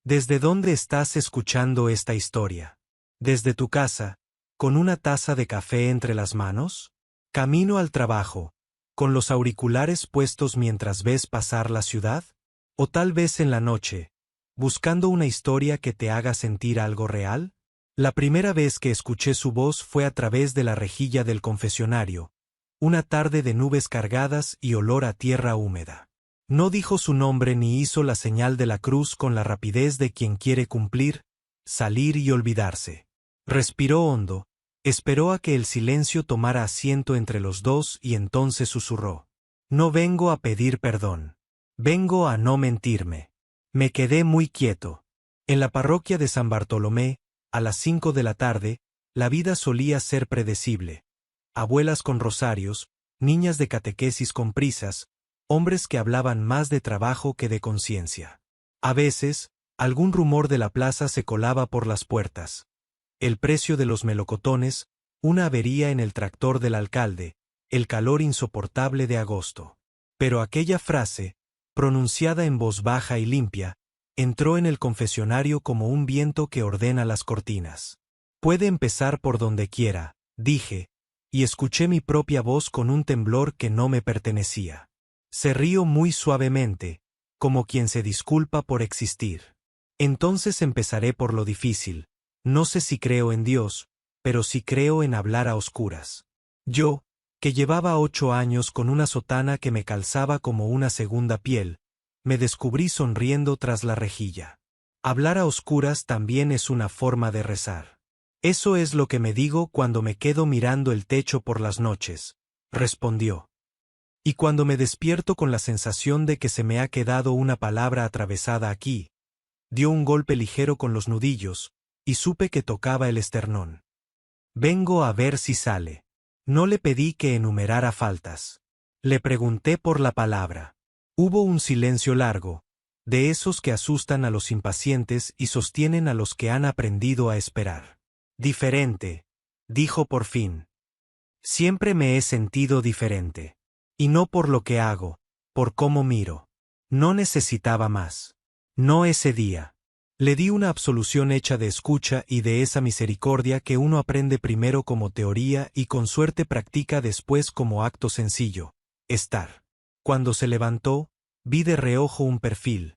¿Desde dónde estás escuchando esta historia? ¿Desde tu casa, con una taza de café entre las manos? ¿Camino al trabajo, con los auriculares puestos mientras ves pasar la ciudad? ¿O tal vez en la noche, buscando una historia que te haga sentir algo real? La primera vez que escuché su voz fue a través de la rejilla del confesionario, una tarde de nubes cargadas y olor a tierra húmeda. No dijo su nombre ni hizo la señal de la cruz con la rapidez de quien quiere cumplir, salir y olvidarse. Respiró hondo, esperó a que el silencio tomara asiento entre los dos y entonces susurró: No vengo a pedir perdón. Vengo a no mentirme. Me quedé muy quieto. En la parroquia de San Bartolomé, a las 5 de la tarde, la vida solía ser predecible. Abuelas con rosarios, niñas de catequesis con prisas, hombres que hablaban más de trabajo que de conciencia. A veces, algún rumor de la plaza se colaba por las puertas. El precio de los melocotones, una avería en el tractor del alcalde, el calor insoportable de agosto. Pero aquella frase, pronunciada en voz baja y limpia, entró en el confesionario como un viento que ordena las cortinas. Puede empezar por donde quiera, dije, y escuché mi propia voz con un temblor que no me pertenecía. Se rió muy suavemente, como quien se disculpa por existir. Entonces empezaré por lo difícil. No sé si creo en Dios, pero sí creo en hablar a oscuras. Yo, que llevaba 8 años con una sotana que me calzaba como una segunda piel, me descubrí sonriendo tras la rejilla. Hablar a oscuras también es una forma de rezar. Eso es lo que me digo cuando me quedo mirando el techo por las noches, respondió. Y cuando me despierto con la sensación de que se me ha quedado una palabra atravesada aquí, dio un golpe ligero con los nudillos, y supe que tocaba el esternón. Vengo a ver si sale. No le pedí que enumerara faltas. Le pregunté por la palabra. Hubo un silencio largo, de esos que asustan a los impacientes y sostienen a los que han aprendido a esperar. Diferente, dijo por fin. Siempre me he sentido diferente. Y no por lo que hago, por cómo miro. No necesitaba más. No ese día. Le di una absolución hecha de escucha y de esa misericordia que uno aprende primero como teoría y con suerte practica después como acto sencillo: estar. Cuando se levantó, vi de reojo un perfil.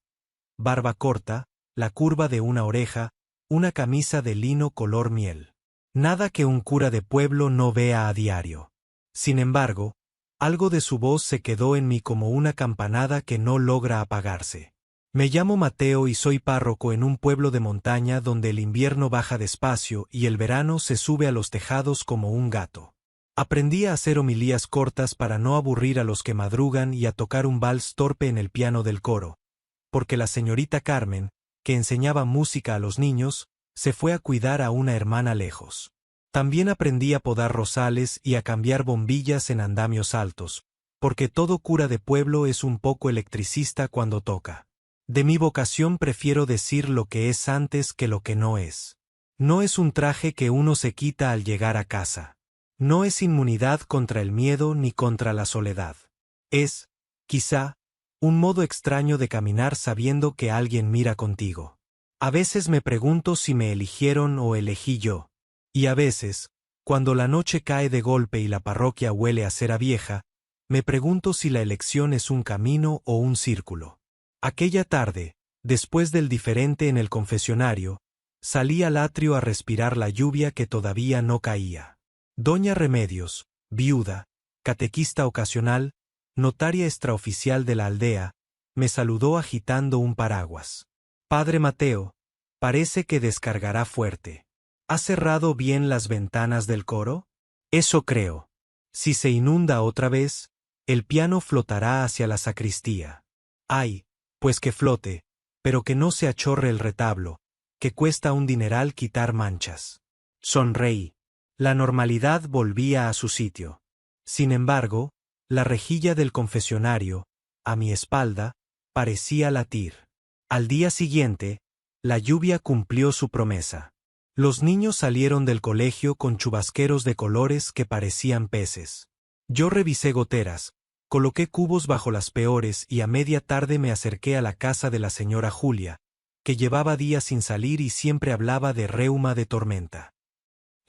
Barba corta, la curva de una oreja, una camisa de lino color miel. Nada que un cura de pueblo no vea a diario. Sin embargo, algo de su voz se quedó en mí como una campanada que no logra apagarse. Me llamo Mateo y soy párroco en un pueblo de montaña donde el invierno baja despacio y el verano se sube a los tejados como un gato. Aprendí a hacer homilías cortas para no aburrir a los que madrugan y a tocar un vals torpe en el piano del coro, porque la señorita Carmen, que enseñaba música a los niños, se fue a cuidar a una hermana lejos. También aprendí a podar rosales y a cambiar bombillas en andamios altos, porque todo cura de pueblo es un poco electricista cuando toca. De mi vocación prefiero decir lo que es antes que lo que no es. No es un traje que uno se quita al llegar a casa. No es inmunidad contra el miedo ni contra la soledad. Es, quizá, un modo extraño de caminar sabiendo que alguien mira contigo. A veces me pregunto si me eligieron o elegí yo. Y a veces, cuando la noche cae de golpe y la parroquia huele a cera vieja, me pregunto si la elección es un camino o un círculo. Aquella tarde, después del diferente en el confesionario, salí al atrio a respirar la lluvia que todavía no caía. Doña Remedios, viuda, catequista ocasional, notaria extraoficial de la aldea, me saludó agitando un paraguas. Padre Mateo, parece que descargará fuerte. ¿Ha cerrado bien las ventanas del coro? Eso creo. Si se inunda otra vez, el piano flotará hacia la sacristía. Ay, pues que flote, pero que no se achorre el retablo, que cuesta un dineral quitar manchas. Sonreí. La normalidad volvía a su sitio. Sin embargo, la rejilla del confesionario, a mi espalda, parecía latir. Al día siguiente, la lluvia cumplió su promesa. Los niños salieron del colegio con chubasqueros de colores que parecían peces. Yo revisé goteras, coloqué cubos bajo las peores y a media tarde me acerqué a la casa de la señora Julia, que llevaba días sin salir y siempre hablaba de reuma de tormenta.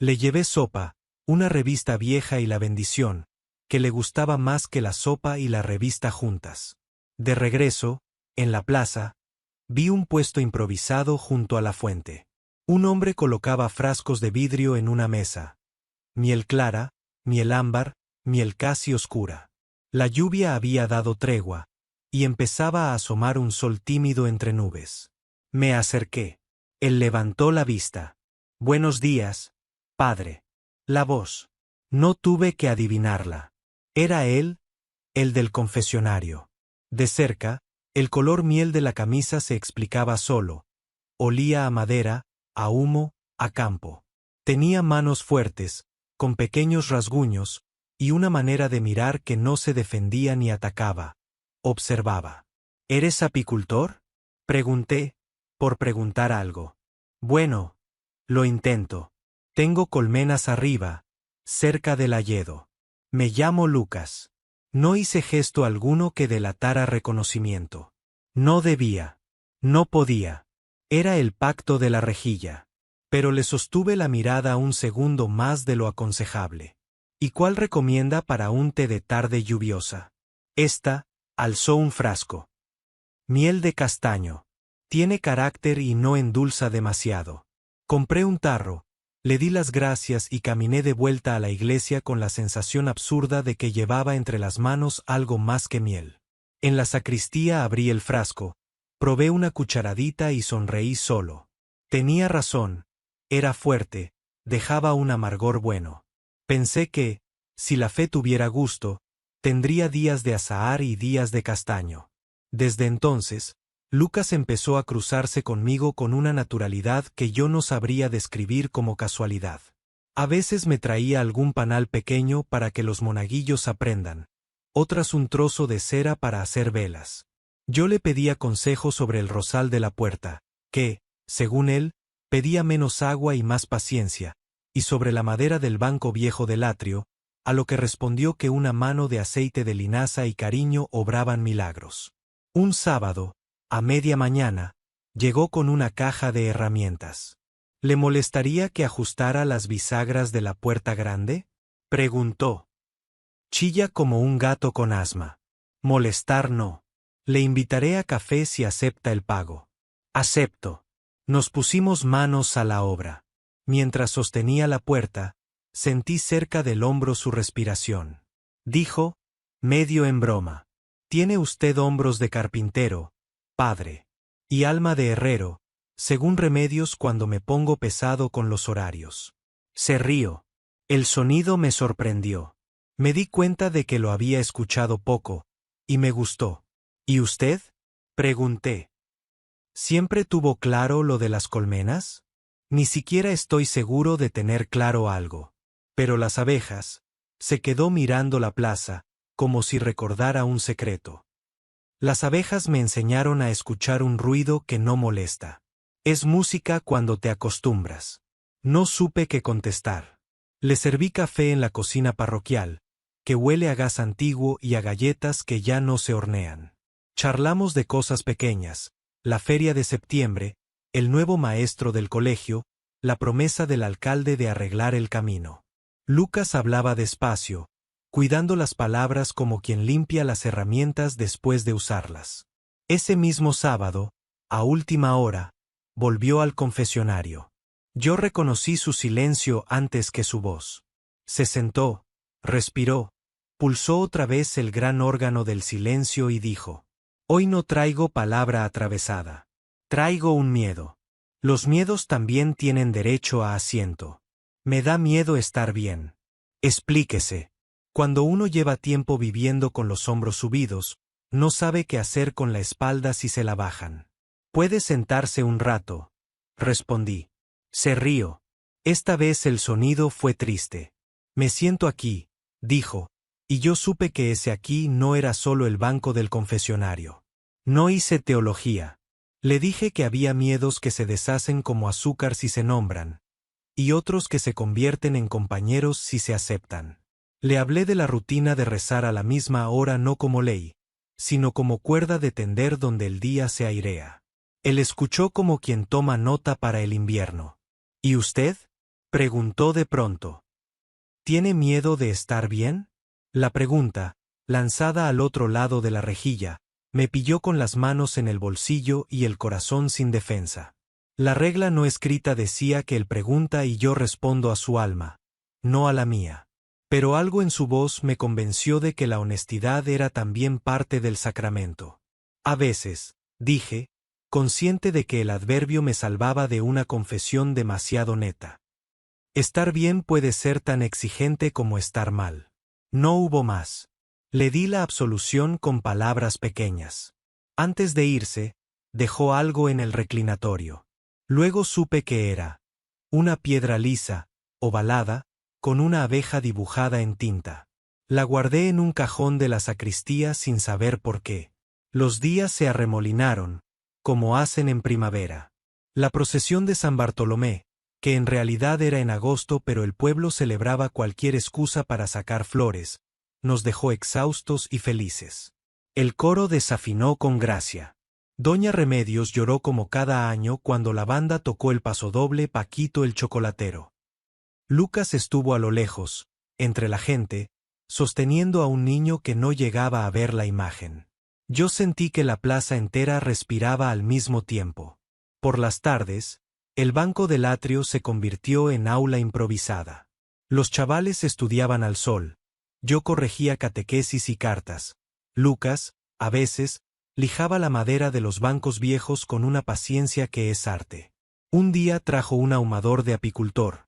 Le llevé sopa, una revista vieja y la bendición, que le gustaba más que la sopa y la revista juntas. De regreso, en la plaza, vi un puesto improvisado junto a la fuente. Un hombre colocaba frascos de vidrio en una mesa. Miel clara, miel ámbar, miel casi oscura. La lluvia había dado tregua, y empezaba a asomar un sol tímido entre nubes. Me acerqué. Él levantó la vista. «Buenos días, padre». La voz. No tuve que adivinarla. Era él, el del confesionario. De cerca, el color miel de la camisa se explicaba solo. Olía a madera, a humo, a campo. Tenía manos fuertes, con pequeños rasguños, y una manera de mirar que no se defendía ni atacaba. Observaba. «¿Eres apicultor?», pregunté, por preguntar algo. «Bueno, lo intento. Tengo colmenas arriba, cerca del hayedo. Me llamo Lucas». No hice gesto alguno que delatara reconocimiento. No debía. No podía. Era el pacto de la rejilla. Pero le sostuve la mirada un segundo más de lo aconsejable. «¿Y cuál recomienda para un té de tarde lluviosa?». Esta alzó un frasco. «Miel de castaño. Tiene carácter y no endulza demasiado». Compré un tarro, le di las gracias y caminé de vuelta a la iglesia con la sensación absurda de que llevaba entre las manos algo más que miel. En la sacristía abrí el frasco, probé una cucharadita y sonreí solo. Tenía razón, era fuerte, dejaba un amargor bueno. Pensé que, si la fe tuviera gusto, tendría días de azahar y días de castaño. Desde entonces, Lucas empezó a cruzarse conmigo con una naturalidad que yo no sabría describir como casualidad. A veces me traía algún panal pequeño para que los monaguillos aprendan, otras un trozo de cera para hacer velas. Yo le pedía consejo sobre el rosal de la puerta, que, según él, pedía menos agua y más paciencia, y sobre la madera del banco viejo del atrio, a lo que respondió que una mano de aceite de linaza y cariño obraban milagros. Un sábado, a media mañana, llegó con una caja de herramientas. ¿Le molestaría que ajustara las bisagras de la puerta grande?, preguntó. Chilla como un gato con asma. Molestar no. Le invitaré a café si acepta el pago. Acepto. Nos pusimos manos a la obra. Mientras sostenía la puerta, sentí cerca del hombro su respiración. Dijo, medio en broma: «Tiene usted hombros de carpintero, padre, y alma de herrero, según Remedios cuando me pongo pesado con los horarios». Se rió. El sonido me sorprendió. Me di cuenta de que lo había escuchado poco, y me gustó. ¿Y usted?, pregunté. ¿Siempre tuvo claro lo de las colmenas? Ni siquiera estoy seguro de tener claro algo. Pero las abejas. Se quedó mirando la plaza, como si recordara un secreto. Las abejas me enseñaron a escuchar un ruido que no molesta. Es música cuando te acostumbras. No supe qué contestar. Le serví café en la cocina parroquial, que huele a gas antiguo y a galletas que ya no se hornean. Charlamos de cosas pequeñas, la feria de septiembre, el nuevo maestro del colegio, la promesa del alcalde de arreglar el camino. Lucas hablaba despacio, cuidando las palabras como quien limpia las herramientas después de usarlas. Ese mismo sábado, a última hora, volvió al confesionario. Yo reconocí su silencio antes que su voz. Se sentó, respiró, pulsó otra vez el gran órgano del silencio y dijo: «Hoy no traigo palabra atravesada. Traigo un miedo. Los miedos también tienen derecho a asiento. Me da miedo estar bien. Explíquese. Cuando uno lleva tiempo viviendo con los hombros subidos, no sabe qué hacer con la espalda si se la bajan». «Puede sentarse un rato», respondí. Se rió. Esta vez el sonido fue triste. «Me siento aquí», dijo, y yo supe que ese aquí no era solo el banco del confesionario. No hice teología. Le dije que había miedos que se deshacen como azúcar si se nombran, y otros que se convierten en compañeros si se aceptan. Le hablé de la rutina de rezar a la misma hora no como ley, sino como cuerda de tender donde el día se airea. Él escuchó como quien toma nota para el invierno. ¿Y usted? Preguntó de pronto. ¿Tiene miedo de estar bien? La pregunta, lanzada al otro lado de la rejilla, me pilló con las manos en el bolsillo y el corazón sin defensa. La regla no escrita decía que él pregunta y yo respondo a su alma, no a la mía. Pero algo en su voz me convenció de que la honestidad era también parte del sacramento. A veces, dije, consciente de que el adverbio me salvaba de una confesión demasiado neta. Estar bien puede ser tan exigente como estar mal. No hubo más. Le di la absolución con palabras pequeñas. Antes de irse, dejó algo en el reclinatorio. Luego supe que era una piedra lisa, ovalada, con una abeja dibujada en tinta. La guardé en un cajón de la sacristía sin saber por qué. Los días se arremolinaron, como hacen en primavera. La procesión de San Bartolomé, que en realidad era en agosto pero el pueblo celebraba cualquier excusa para sacar flores, nos dejó exhaustos y felices. El coro desafinó con gracia. Doña Remedios lloró como cada año cuando la banda tocó el pasodoble Paquito el chocolatero. Lucas estuvo a lo lejos, entre la gente, sosteniendo a un niño que no llegaba a ver la imagen. Yo sentí que la plaza entera respiraba al mismo tiempo. Por las tardes, el banco del atrio se convirtió en aula improvisada. Los chavales estudiaban al sol. Yo corregía catequesis y cartas. Lucas, a veces, lijaba la madera de los bancos viejos con una paciencia que es arte. Un día trajo un ahumador de apicultor,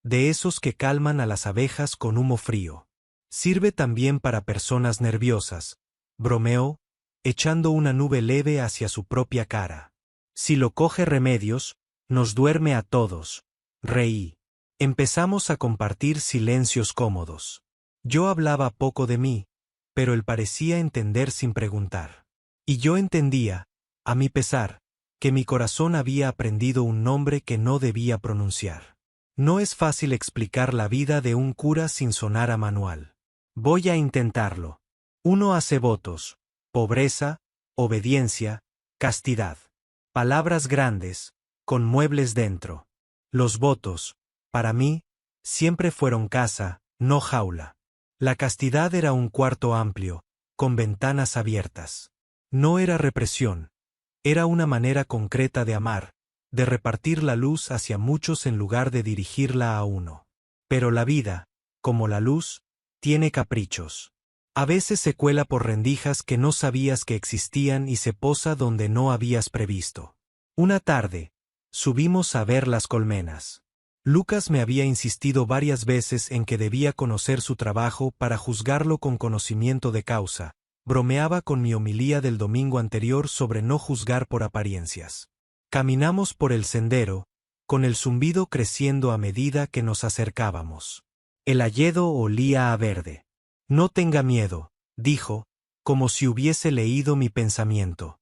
de esos que calman a las abejas con humo frío. Sirve también para personas nerviosas, bromeó, echando una nube leve hacia su propia cara. Si lo coge Remedios, nos duerme a todos. Reí. Empezamos a compartir silencios cómodos. Yo hablaba poco de mí, pero él parecía entender sin preguntar. Y yo entendía, a mi pesar, que mi corazón había aprendido un nombre que no debía pronunciar. No es fácil explicar la vida de un cura sin sonar a manual. Voy a intentarlo. Uno hace votos: pobreza, obediencia, castidad. Palabras grandes, con muebles dentro. Los votos, para mí, siempre fueron casa, no jaula. La castidad era un cuarto amplio, con ventanas abiertas. No era represión. Era una manera concreta de amar, de repartir la luz hacia muchos en lugar de dirigirla a uno. Pero la vida, como la luz, tiene caprichos. A veces se cuela por rendijas que no sabías que existían y se posa donde no habías previsto. Una tarde, subimos a ver las colmenas. Lucas me había insistido varias veces en que debía conocer su trabajo para juzgarlo con conocimiento de causa. Bromeaba con mi homilía del domingo anterior sobre no juzgar por apariencias. Caminamos por el sendero, con el zumbido creciendo a medida que nos acercábamos. El hayedo olía a verde. No tenga miedo, dijo, como si hubiese leído mi pensamiento.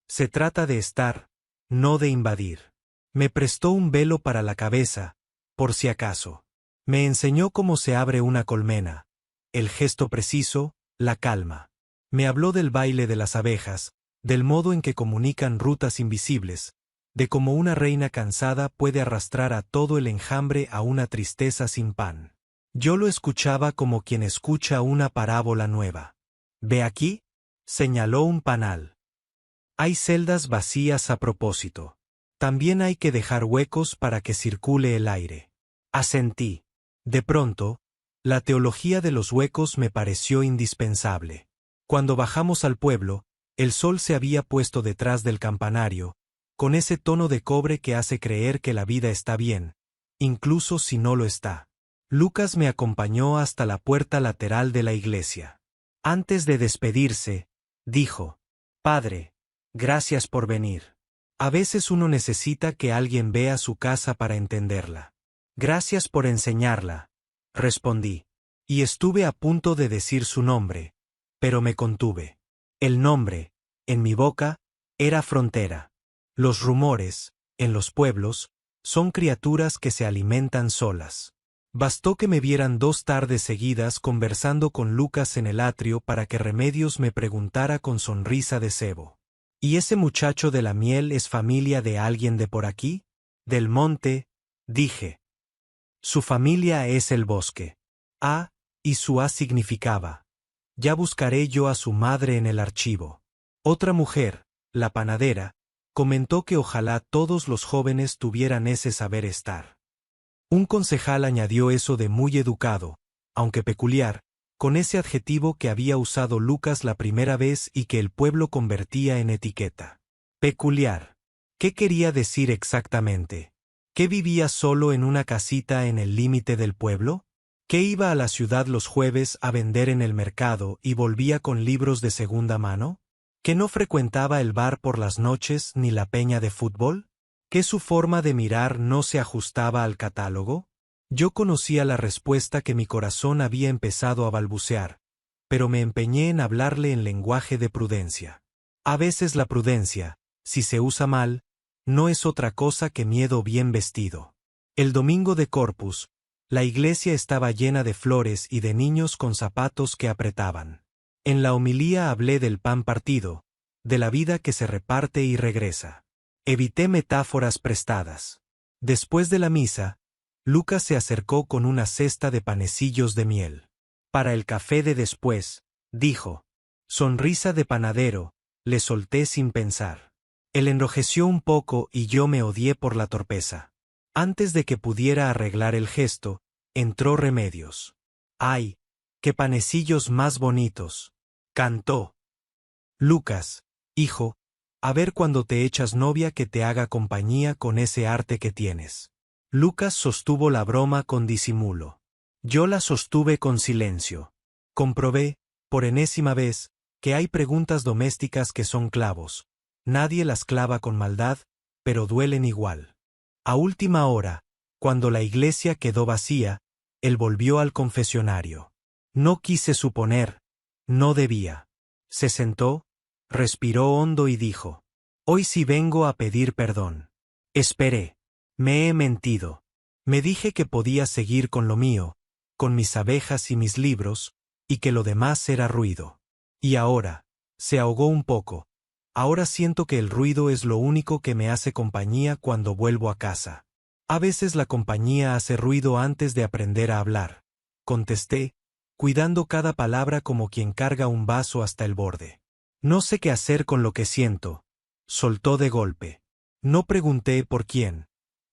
Se trata de estar, no de invadir. Me prestó un velo para la cabeza, por si acaso. Me enseñó cómo se abre una colmena, el gesto preciso, la calma. Me habló del baile de las abejas, del modo en que comunican rutas invisibles, de cómo una reina cansada puede arrastrar a todo el enjambre a una tristeza sin pan. Yo lo escuchaba como quien escucha una parábola nueva. ¿Ve aquí? Señaló un panal. Hay celdas vacías a propósito. También hay que dejar huecos para que circule el aire. Asentí. De pronto, la teología de los huecos me pareció indispensable. Cuando bajamos al pueblo, el sol se había puesto detrás del campanario, con ese tono de cobre que hace creer que la vida está bien, incluso si no lo está. Lucas me acompañó hasta la puerta lateral de la iglesia. Antes de despedirse, dijo: Padre, gracias por venir. A veces uno necesita que alguien vea su casa para entenderla. Gracias por enseñarla, respondí. Y estuve a punto de decir su nombre, pero me contuve. El nombre, en mi boca, era frontera. Los rumores, en los pueblos, son criaturas que se alimentan solas. Bastó que me vieran 2 tardes seguidas conversando con Lucas en el atrio para que Remedios me preguntara con sonrisa de cebo: ¿Y ese muchacho de la miel es familia de alguien de por aquí? Del monte, dije. Su familia es el bosque. Ah, y su A significaba. Ya buscaré yo a su madre en el archivo. Otra mujer, la panadera, comentó que ojalá todos los jóvenes tuvieran ese saber estar. Un concejal añadió eso de muy educado, aunque peculiar, con ese adjetivo que había usado Lucas la primera vez y que el pueblo convertía en etiqueta. Peculiar. ¿Qué quería decir exactamente? ¿Que vivía solo en una casita en el límite del pueblo? ¿Que iba a la ciudad los jueves a vender en el mercado y volvía con libros de segunda mano? ¿Que no frecuentaba el bar por las noches ni la peña de fútbol? ¿Que su forma de mirar no se ajustaba al catálogo? Yo conocía la respuesta que mi corazón había empezado a balbucear, pero me empeñé en hablarle en lenguaje de prudencia. A veces la prudencia, si se usa mal, no es otra cosa que miedo bien vestido. El domingo de Corpus, la iglesia estaba llena de flores y de niños con zapatos que apretaban. En la homilía hablé del pan partido, de la vida que se reparte y regresa. Evité metáforas prestadas. Después de la misa, Lucas se acercó con una cesta de panecillos de miel. Para el café de después, dijo. Sonrisa de panadero, le solté sin pensar. Él enrojeció un poco y yo me odié por la torpeza. Antes de que pudiera arreglar el gesto, entró Remedios. ¡Ay, qué panecillos más bonitos! Cantó. Lucas, hijo, a ver cuando te echas novia que te haga compañía con ese arte que tienes. Lucas sostuvo la broma con disimulo. Yo la sostuve con silencio. Comprobé, por enésima vez, que hay preguntas domésticas que son clavos. Nadie las clava con maldad, pero duelen igual. A última hora, cuando la iglesia quedó vacía, él volvió al confesionario. No quise suponer, no debía. Se sentó, respiró hondo y dijo: Hoy sí vengo a pedir perdón. Esperé. Me he mentido. Me dije que podía seguir con lo mío, con mis abejas y mis libros, y que lo demás era ruido. Y ahora, se ahogó un poco. Ahora siento que el ruido es lo único que me hace compañía cuando vuelvo a casa. A veces la compañía hace ruido antes de aprender a hablar. Contesté, cuidando cada palabra como quien carga un vaso hasta el borde. No sé qué hacer con lo que siento. Soltó de golpe. No pregunté por quién.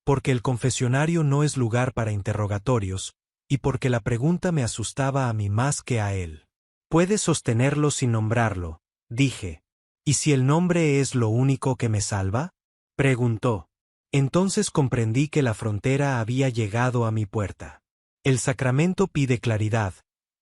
Porque el confesionario no es lugar para interrogatorios, y porque la pregunta me asustaba a mí más que a él. Puedes sostenerlo sin nombrarlo, dije. ¿Y si el nombre es lo único que me salva? Preguntó. Entonces comprendí que la frontera había llegado a mi puerta. El sacramento pide claridad,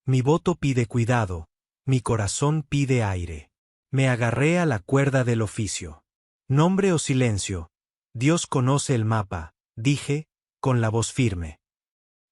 mi voto pide cuidado, mi corazón pide aire. Me agarré a la cuerda del oficio. Nombre o silencio, Dios conoce el mapa, dije, con la voz firme.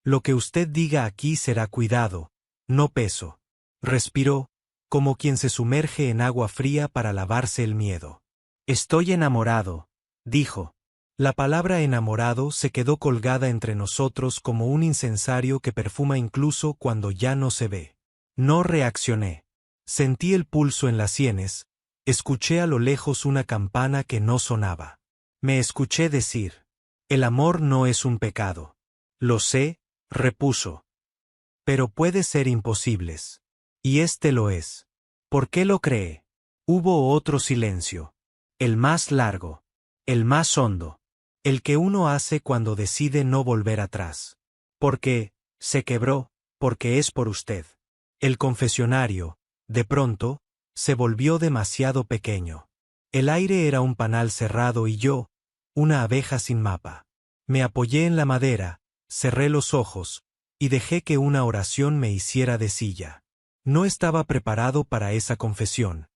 Lo que usted diga aquí será cuidado, no peso. Respiró, como quien se sumerge en agua fría para lavarse el miedo. Estoy enamorado, dijo. La palabra enamorado se quedó colgada entre nosotros como un incensario que perfuma incluso cuando ya no se ve. No reaccioné. Sentí el pulso en las sienes, escuché a lo lejos una campana que no sonaba. Me escuché decir: el amor no es un pecado. Lo sé, repuso. Pero puede ser imposibles. Y este lo es. ¿Por qué lo cree? Hubo otro silencio. El más largo. El más hondo. El que uno hace cuando decide no volver atrás. Porque, se quebró, porque es por usted. El confesionario, de pronto, se volvió demasiado pequeño. El aire era un panal cerrado y yo, una abeja sin mapa. Me apoyé en la madera, cerré los ojos, y dejé que una oración me hiciera de silla. No estaba preparado para esa confesión.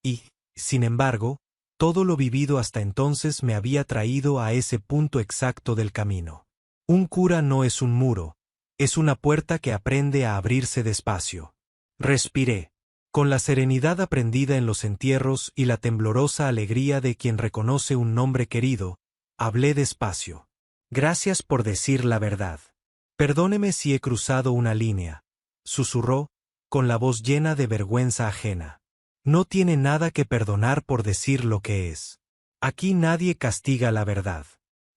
Y, sin embargo, todo lo vivido hasta entonces me había traído a ese punto exacto del camino. Un cura no es un muro, es una puerta que aprende a abrirse despacio. Respiré. Con la serenidad aprendida en los entierros y la temblorosa alegría de quien reconoce un nombre querido, hablé despacio. Gracias por decir la verdad. Perdóneme si he cruzado una línea, susurró, con la voz llena de vergüenza ajena. No tiene nada que perdonar por decir lo que es. Aquí nadie castiga la verdad.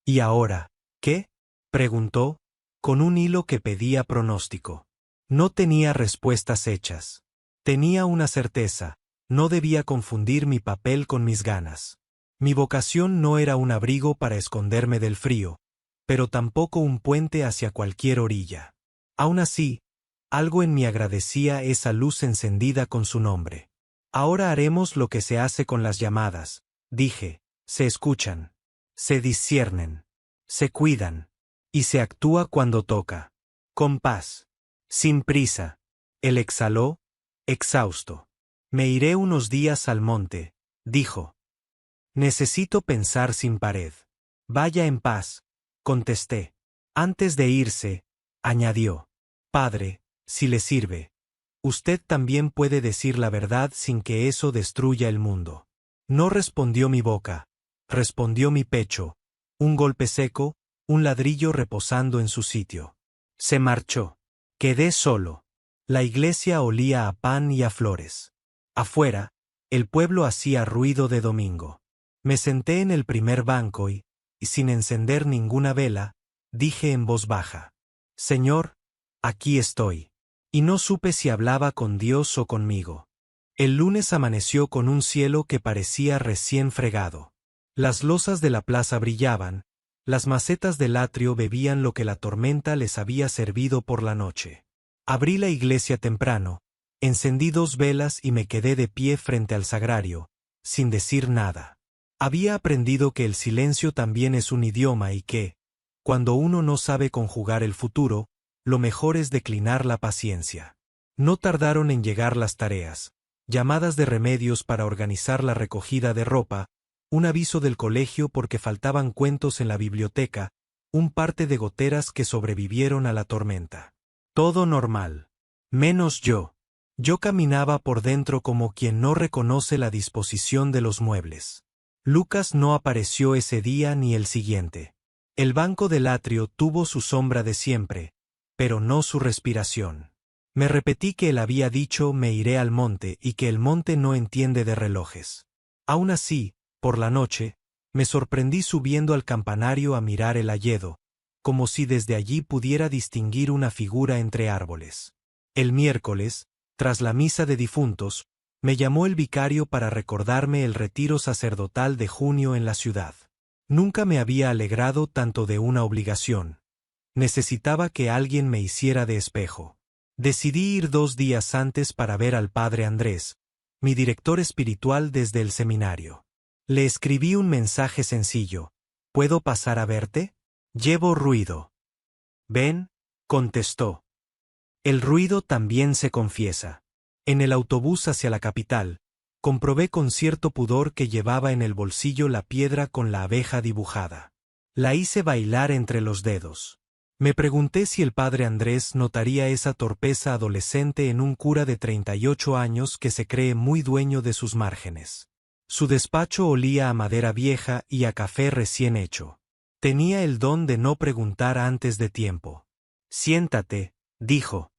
¿Y ahora, qué?, preguntó, con un hilo que pedía pronóstico. No tenía respuestas hechas. Tenía una certeza: no debía confundir mi papel con mis ganas. Mi vocación no era un abrigo para esconderme del frío, pero tampoco un puente hacia cualquier orilla. Aún así, algo en mí agradecía esa luz encendida con su nombre. Ahora haremos lo que se hace con las llamadas, dije: se escuchan, se disciernen, se cuidan, y se actúa cuando toca. Con paz, sin prisa. Él exhaló, exhausto. Me iré unos días al monte, dijo. Necesito pensar sin pared. Vaya en paz, contesté. Antes de irse, añadió: Padre, si le sirve, usted también puede decir la verdad sin que eso destruya el mundo. No respondió mi boca, respondió mi pecho, un golpe seco, un ladrillo reposando en su sitio. Se marchó. Quedé solo. La iglesia olía a pan y a flores. Afuera, el pueblo hacía ruido de domingo. Me senté en el primer banco y, sin encender ninguna vela, dije en voz baja: Señor, aquí estoy. Y no supe si hablaba con Dios o conmigo. El lunes amaneció con un cielo que parecía recién fregado. Las losas de la plaza brillaban, las macetas del atrio bebían lo que la tormenta les había servido por la noche. Abrí la iglesia temprano, encendí 2 velas y me quedé de pie frente al sagrario, sin decir nada. Había aprendido que el silencio también es un idioma y que, cuando uno no sabe conjugar el futuro, lo mejor es declinar la paciencia. No tardaron en llegar las tareas: llamadas de Remedios para organizar la recogida de ropa, un aviso del colegio porque faltaban cuentos en la biblioteca, un parte de goteras que sobrevivieron a la tormenta. Todo normal. Menos yo. Yo caminaba por dentro como quien no reconoce la disposición de los muebles. Lucas no apareció ese día ni el siguiente. El banco del atrio tuvo su sombra de siempre, pero no su respiración. Me repetí que él había dicho: me iré al monte, y que el monte no entiende de relojes. Aún así, por la noche, me sorprendí subiendo al campanario a mirar el hayedo, como si desde allí pudiera distinguir una figura entre árboles. El miércoles, tras la misa de difuntos, me llamó el vicario para recordarme el retiro sacerdotal de junio en la ciudad. Nunca me había alegrado tanto de una obligación. Necesitaba que alguien me hiciera de espejo. Decidí ir 2 días antes para ver al padre Andrés, mi director espiritual desde el seminario. Le escribí un mensaje sencillo: ¿puedo pasar a verte? Llevo ruido. Ven, contestó. El ruido también se confiesa. En el autobús hacia la capital, comprobé con cierto pudor que llevaba en el bolsillo la piedra con la abeja dibujada. La hice bailar entre los dedos. Me pregunté si el padre Andrés notaría esa torpeza adolescente en un cura de 38 años que se cree muy dueño de sus márgenes. Su despacho olía a madera vieja y a café recién hecho. Tenía el don de no preguntar antes de tiempo. Siéntate, dijo.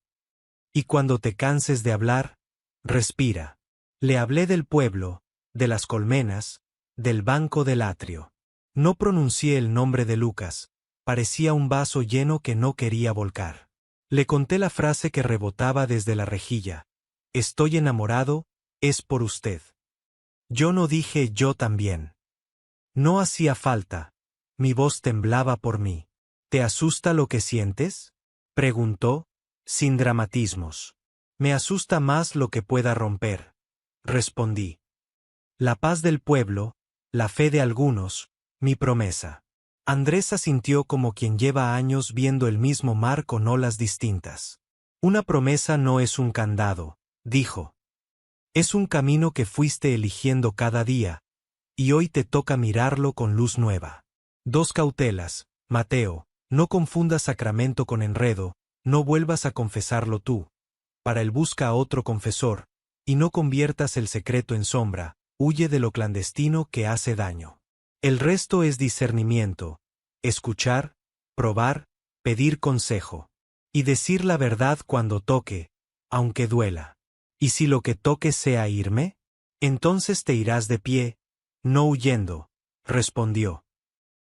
Y cuando te canses de hablar, respira. Le hablé del pueblo, de las colmenas, del banco del atrio. No pronuncié el nombre de Lucas. Parecía un vaso lleno que no quería volcar. Le conté la frase que rebotaba desde la rejilla: estoy enamorado, es por usted. Yo no dije yo también. No hacía falta. Mi voz temblaba por mí. ¿Te asusta lo que sientes?, preguntó, sin dramatismos. Me asusta más lo que pueda romper, respondí. La paz del pueblo, la fe de algunos, mi promesa. Andrés asintió como quien lleva años viendo el mismo mar con olas distintas. Una promesa no es un candado, dijo. Es un camino que fuiste eligiendo cada día, y hoy te toca mirarlo con luz nueva. 2 cautelas, Mateo: no confundas sacramento con enredo, no vuelvas a confesarlo tú. Para él busca a otro confesor, y no conviertas el secreto en sombra, huye de lo clandestino que hace daño. El resto es discernimiento: escuchar, probar, pedir consejo. Y decir la verdad cuando toque, aunque duela. ¿Y si lo que toque sea irme? Entonces te irás de pie, no huyendo, respondió.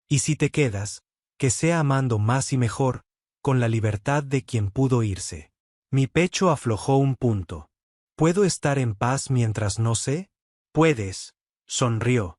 Y si te quedas, que sea amando más y mejor, con la libertad de quien pudo irse. Mi pecho aflojó un punto. ¿Puedo estar en paz mientras no sé? Puedes, sonrió.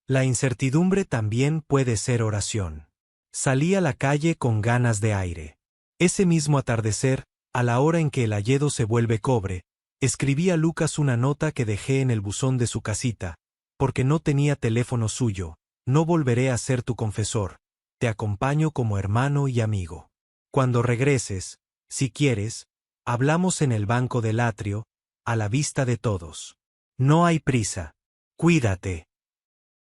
La incertidumbre también puede ser oración. Salí a la calle con ganas de aire. Ese mismo atardecer, a la hora en que el hayedo se vuelve cobre, escribí a Lucas una nota que dejé en el buzón de su casita, porque no tenía teléfono suyo. No volveré a ser tu confesor, te acompaño como hermano y amigo. Cuando regreses, si quieres, hablamos en el banco del atrio, a la vista de todos. No hay prisa. Cuídate.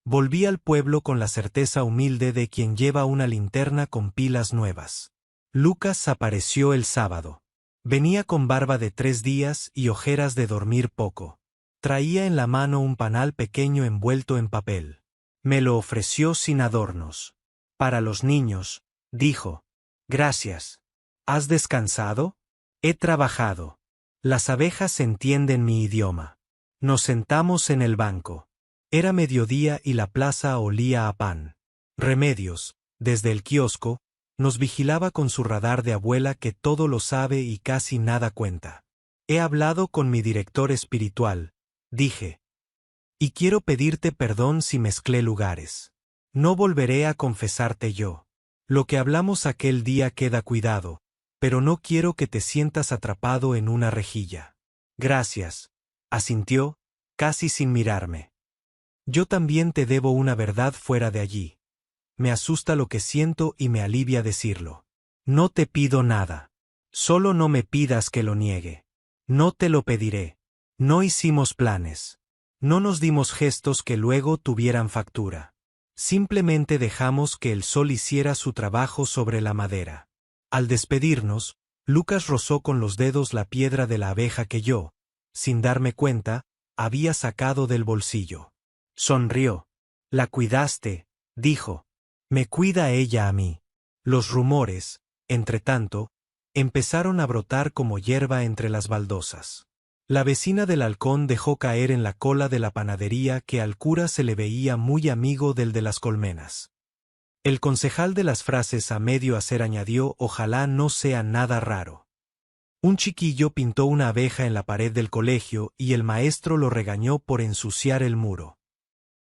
Volví al pueblo con la certeza humilde de quien lleva una linterna con pilas nuevas. Lucas apareció el sábado. Venía con barba de 3 días y ojeras de dormir poco. Traía en la mano un panal pequeño envuelto en papel. Me lo ofreció sin adornos. Para los niños, dijo. Gracias. ¿Has descansado? He trabajado. Las abejas entienden mi idioma. Nos sentamos en el banco. Era mediodía y la plaza olía a pan. Remedios, desde el kiosco, nos vigilaba con su radar de abuela que todo lo sabe y casi nada cuenta. He hablado con mi director espiritual, dije. Y quiero pedirte perdón si mezclé lugares. No volveré a confesarte yo. Lo que hablamos aquel día queda cuidado, pero no quiero que te sientas atrapado en una rejilla. Gracias, asintió, casi sin mirarme. Yo también te debo una verdad fuera de allí. Me asusta lo que siento y me alivia decirlo. No te pido nada. Solo no me pidas que lo niegue. No te lo pediré. No hicimos planes. No nos dimos gestos que luego tuvieran factura. Simplemente dejamos que el sol hiciera su trabajo sobre la madera. Al despedirnos, Lucas rozó con los dedos la piedra de la abeja que yo, sin darme cuenta, había sacado del bolsillo. Sonrió. La cuidaste, dijo. Me cuida ella a mí. Los rumores, entretanto, empezaron a brotar como hierba entre las baldosas. La vecina del halcón dejó caer en la cola de la panadería que al cura se le veía muy amigo del de las colmenas. El concejal de las frases a medio hacer añadió: ojalá no sea nada raro. Un chiquillo pintó una abeja en la pared del colegio y el maestro lo regañó por ensuciar el muro.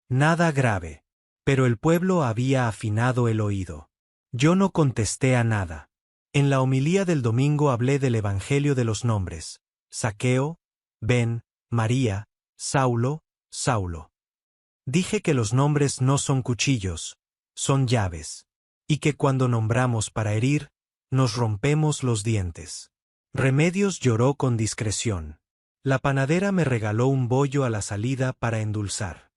Nada grave. Pero el pueblo había afinado el oído. Yo no contesté a nada. En la homilía del domingo hablé del Evangelio de los nombres: Zaqueo, Ben, María, Saulo, Saulo. Dije que los nombres no son cuchillos, son llaves, y que cuando nombramos para herir, nos rompemos los dientes. Remedios lloró con discreción. La panadera me regaló un bollo a la salida para endulzar.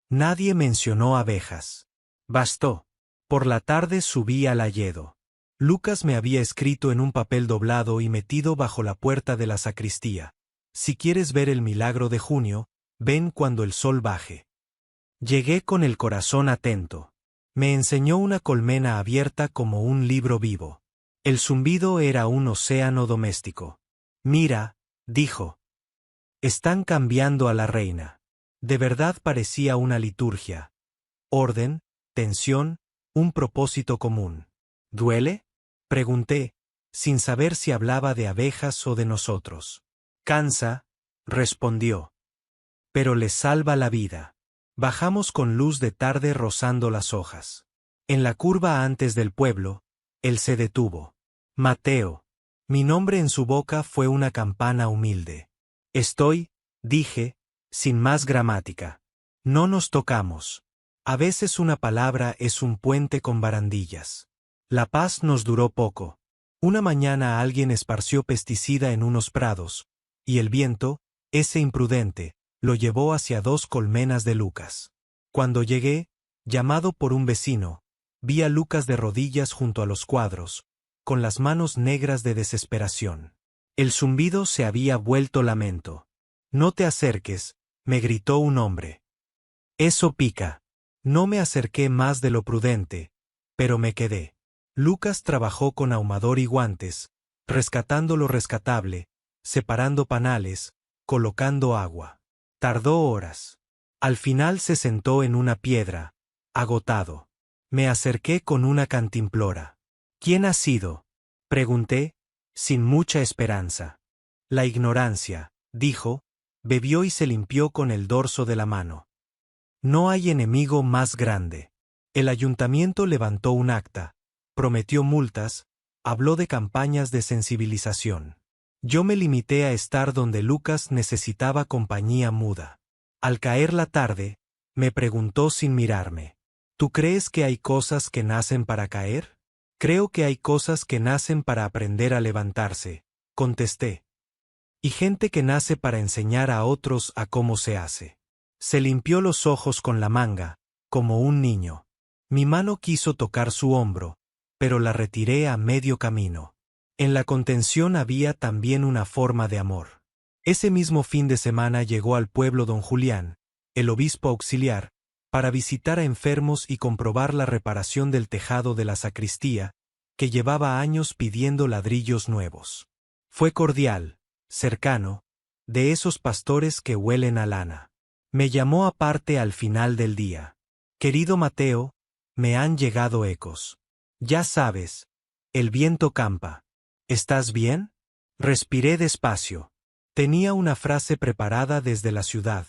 Nadie mencionó abejas. Bastó. Por la tarde subí al hayedo. Lucas me había escrito en un papel doblado y metido bajo la puerta de la sacristía: si quieres ver el milagro de junio, ven cuando el sol baje. Llegué con el corazón atento. Me enseñó una colmena abierta como un libro vivo. El zumbido era un océano doméstico. Mira, dijo. Están cambiando a la reina. De verdad parecía una liturgia. Orden, tensión, un propósito común. ¿Duele? Pregunté, sin saber si hablaba de abejas o de nosotros. Cansa, respondió. Pero les salva la vida. Bajamos con luz de tarde rozando las hojas. En la curva antes del pueblo, él se detuvo. Mateo. Mi nombre en su boca fue una campana humilde. Estoy, dije, sin más gramática. No nos tocamos. A veces una palabra es un puente con barandillas. La paz nos duró poco. Una mañana alguien esparció pesticida en unos prados, y el viento, ese imprudente, lo llevó hacia 2 colmenas de Lucas. Cuando llegué, llamado por un vecino, vi a Lucas de rodillas junto a los cuadros, con las manos negras de desesperación. El zumbido se había vuelto lamento. No te acerques, me gritó un hombre. Eso pica. No me acerqué más de lo prudente, pero me quedé. Lucas trabajó con ahumador y guantes, rescatando lo rescatable, separando panales, colocando agua. Tardó horas. Al final se sentó en una piedra, agotado. Me acerqué con una cantimplora. ¿Quién ha sido? Pregunté, sin mucha esperanza. La ignorancia, dijo, bebió y se limpió con el dorso de la mano. No hay enemigo más grande. El ayuntamiento levantó un acta, prometió multas, habló de campañas de sensibilización. Yo me limité a estar donde Lucas necesitaba compañía muda. Al caer la tarde, me preguntó sin mirarme. ¿Tú crees que hay cosas que nacen para caer? Creo que hay cosas que nacen para aprender a levantarse, contesté. Y gente que nace para enseñar a otros a cómo se hace. Se limpió los ojos con la manga, como un niño. Mi mano quiso tocar su hombro, pero la retiré a medio camino. En la contención había también una forma de amor. Ese mismo fin de semana llegó al pueblo don Julián, el obispo auxiliar, para visitar a enfermos y comprobar la reparación del tejado de la sacristía, que llevaba años pidiendo ladrillos nuevos. Fue cordial, cercano, de esos pastores que huelen a lana. Me llamó aparte al final del día. Querido Mateo, me han llegado ecos. Ya sabes, el viento campa. ¿Estás bien? Respiré despacio. Tenía una frase preparada desde la ciudad.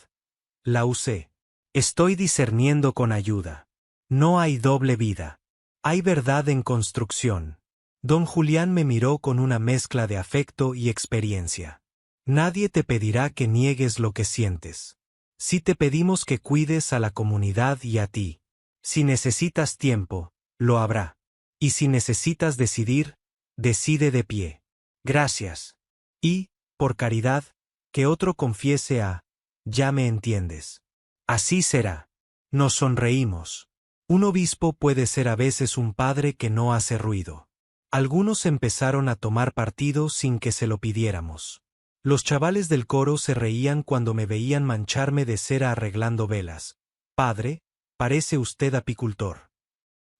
La usé. Estoy discerniendo con ayuda. No hay doble vida. Hay verdad en construcción. Don Julián me miró con una mezcla de afecto y experiencia. Nadie te pedirá que niegues lo que sientes. Sí te pedimos que cuides a la comunidad y a ti. Si necesitas tiempo, lo habrá. Y si necesitas decidir, decide de pie. Gracias. Y, por caridad, que otro confiese a, ya me entiendes. Así será. Nos sonreímos. Un obispo puede ser a veces un padre que no hace ruido. Algunos empezaron a tomar partido sin que se lo pidiéramos. Los chavales del coro se reían cuando me veían mancharme de cera arreglando velas. Padre, parece usted apicultor.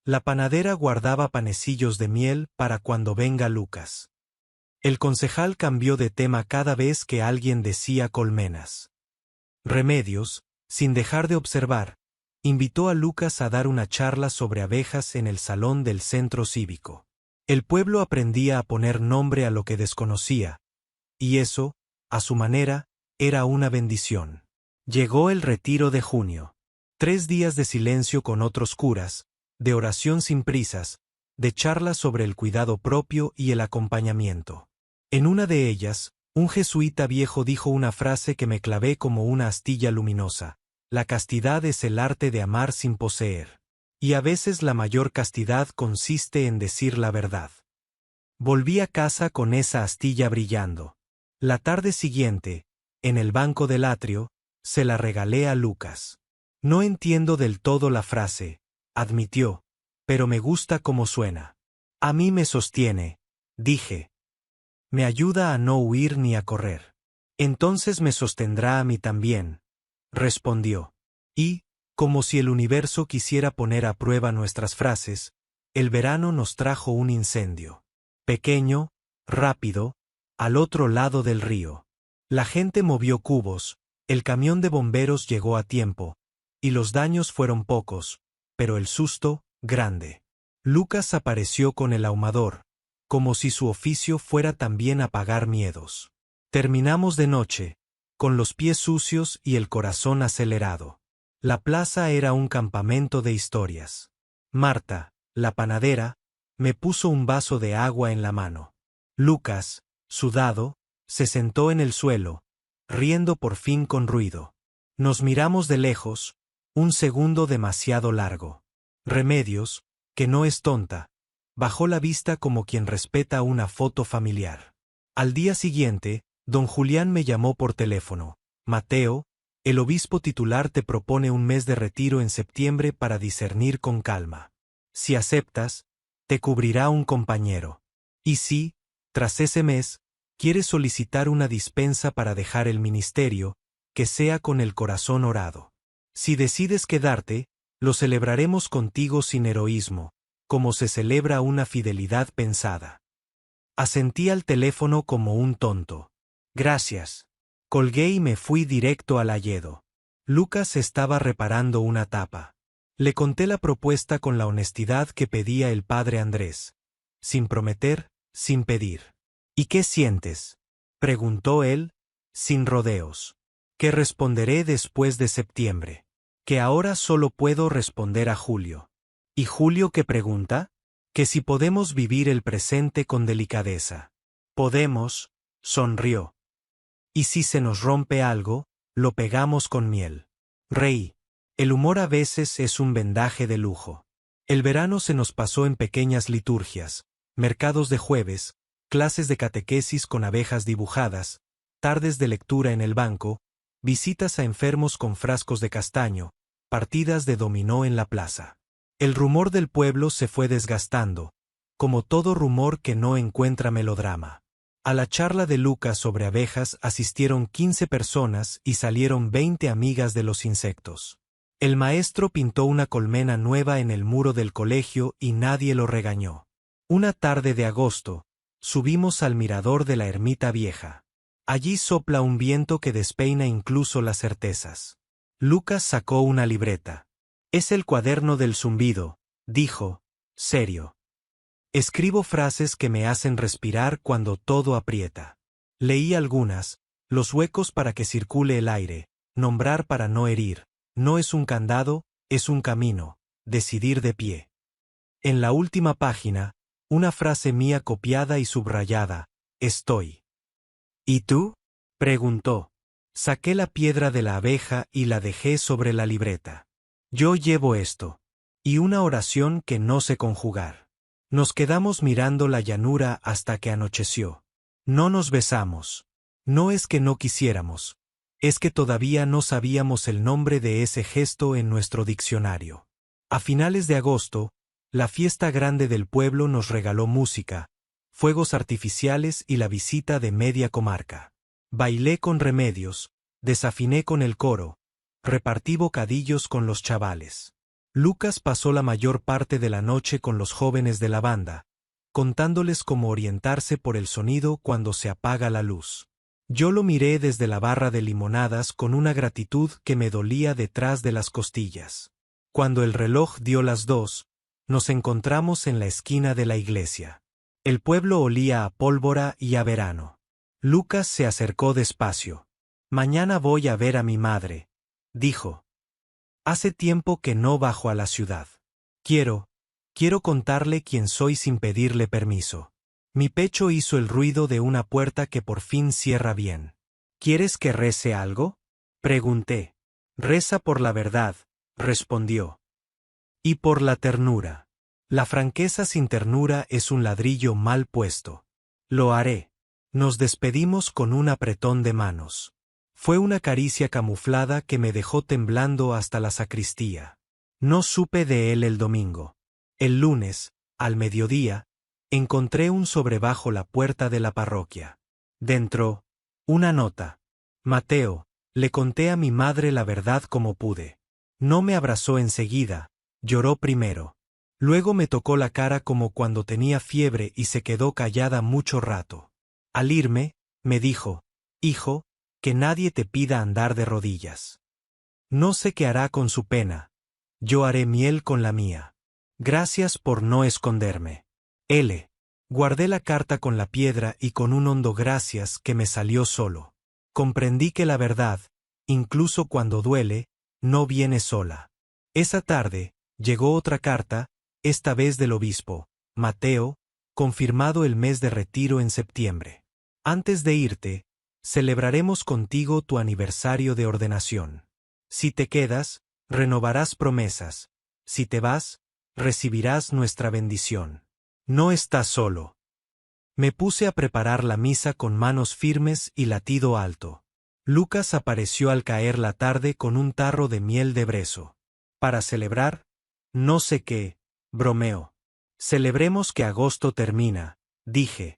La panadera guardaba panecillos de miel para cuando venga Lucas. El concejal cambió de tema cada vez que alguien decía colmenas. Remedios, sin dejar de observar, invitó a Lucas a dar una charla sobre abejas en el salón del centro cívico. El pueblo aprendía a poner nombre a lo que desconocía, y eso, a su manera, era una bendición. Llegó el retiro de junio. 3 días de silencio con otros curas, de oración sin prisas, de charlas sobre el cuidado propio y el acompañamiento. En una de ellas, un jesuita viejo dijo una frase que me clavé como una astilla luminosa. La castidad es el arte de amar sin poseer. Y a veces la mayor castidad consiste en decir la verdad. Volví a casa con esa astilla brillando. La tarde siguiente, en el banco del atrio, se la regalé a Lucas. No entiendo del todo la frase, admitió, pero me gusta cómo suena. A mí me sostiene, dije. Me ayuda a no huir ni a correr. Entonces me sostendrá a mí también, respondió. Y, como si el universo quisiera poner a prueba nuestras frases, el verano nos trajo un incendio. Pequeño, rápido, al otro lado del río. La gente movió cubos, el camión de bomberos llegó a tiempo, y los daños fueron pocos, pero el susto, grande. Lucas apareció con el ahumador, como si su oficio fuera también apagar miedos. Terminamos de noche, con los pies sucios y el corazón acelerado. La plaza era un campamento de historias. Marta, la panadera, me puso un vaso de agua en la mano. Lucas, sudado, se sentó en el suelo, riendo por fin con ruido. Nos miramos de lejos, un segundo demasiado largo. Remedios, que no es tonta, bajó la vista como quien respeta una foto familiar. Al día siguiente, don Julián me llamó por teléfono. Mateo, el obispo titular te propone un mes de retiro en septiembre para discernir con calma. Si aceptas, te cubrirá un compañero. Y si, tras ese mes, quieres solicitar una dispensa para dejar el ministerio, que sea con el corazón orado. Si decides quedarte, lo celebraremos contigo sin heroísmo, como se celebra una fidelidad pensada. Asentí al teléfono como un tonto. Gracias. Colgué y me fui directo al hayedo. Lucas estaba reparando una tapa. Le conté la propuesta con la honestidad que pedía el padre Andrés. Sin prometer, sin pedir. ¿Y qué sientes?, preguntó él, sin rodeos. ¿Qué responderé después de septiembre? Que ahora solo puedo responder a Julio. ¿Y Julio qué pregunta? Que si podemos vivir el presente con delicadeza. Podemos, sonrió. Y si se nos rompe algo, lo pegamos con miel. Reí. El humor a veces es un vendaje de lujo. El verano se nos pasó en pequeñas liturgias, mercados de jueves, clases de catequesis con abejas dibujadas, tardes de lectura en el banco, visitas a enfermos con frascos de castaño, partidas de dominó en la plaza. El rumor del pueblo se fue desgastando, como todo rumor que no encuentra melodrama. A la charla de Lucas sobre abejas asistieron 15 personas y salieron 20 amigas de los insectos. El maestro pintó una colmena nueva en el muro del colegio y nadie lo regañó. Una tarde de agosto, subimos al mirador de la ermita vieja. Allí sopla un viento que despeina incluso las certezas. Lucas sacó una libreta. Es el cuaderno del zumbido, dijo, serio. Escribo frases que me hacen respirar cuando todo aprieta. Leí algunas, los huecos para que circule el aire, nombrar para no herir, no es un candado, es un camino, decidir de pie. En la última página, una frase mía copiada y subrayada, estoy. ¿Y tú?, preguntó. Saqué la piedra de la abeja y la dejé sobre la libreta. Yo llevo esto. Y una oración que no sé conjugar. Nos quedamos mirando la llanura hasta que anocheció. No nos besamos. No es que no quisiéramos. Es que todavía no sabíamos el nombre de ese gesto en nuestro diccionario. A finales de agosto, la fiesta grande del pueblo nos regaló música, fuegos artificiales y la visita de media comarca. Bailé con Remedios, desafiné con el coro, repartí bocadillos con los chavales. Lucas pasó la mayor parte de la noche con los jóvenes de la banda, contándoles cómo orientarse por el sonido cuando se apaga la luz. Yo lo miré desde la barra de limonadas con una gratitud que me dolía detrás de las costillas. Cuando el reloj dio las 2, nos encontramos en la esquina de la iglesia. El pueblo olía a pólvora y a verano. Lucas se acercó despacio. Mañana voy a ver a mi madre, dijo. Hace tiempo que no bajo a la ciudad. Quiero contarle quién soy sin pedirle permiso. Mi pecho hizo el ruido de una puerta que por fin cierra bien. ¿Quieres que rece algo?, pregunté. Reza por la verdad, respondió. Y por la ternura. La franqueza sin ternura es un ladrillo mal puesto. Lo haré. Nos despedimos con un apretón de manos. Fue una caricia camuflada que me dejó temblando hasta la sacristía. No supe de él el domingo. El lunes, al mediodía, encontré un sobre bajo la puerta de la parroquia. Dentro, una nota. Mateo, le conté a mi madre la verdad como pude. No me abrazó enseguida, lloró primero. Luego me tocó la cara como cuando tenía fiebre y se quedó callada mucho rato. Al irme, me dijo, hijo, que nadie te pida andar de rodillas. No sé qué hará con su pena. Yo haré miel con la mía. Gracias por no esconderme. L. Guardé la carta con la piedra y con un hondo gracias que me salió solo. Comprendí que la verdad, incluso cuando duele, no viene sola. Esa tarde, llegó otra carta, esta vez del obispo, Mateo, confirmado el mes de retiro en septiembre. Antes de irte, celebraremos contigo tu aniversario de ordenación. Si te quedas, renovarás promesas. Si te vas, recibirás nuestra bendición. No estás solo. Me puse a preparar la misa con manos firmes y latido alto. Lucas apareció al caer la tarde con un tarro de miel de brezo. Para celebrar, no sé qué, bromeó. Celebremos que agosto termina, dije.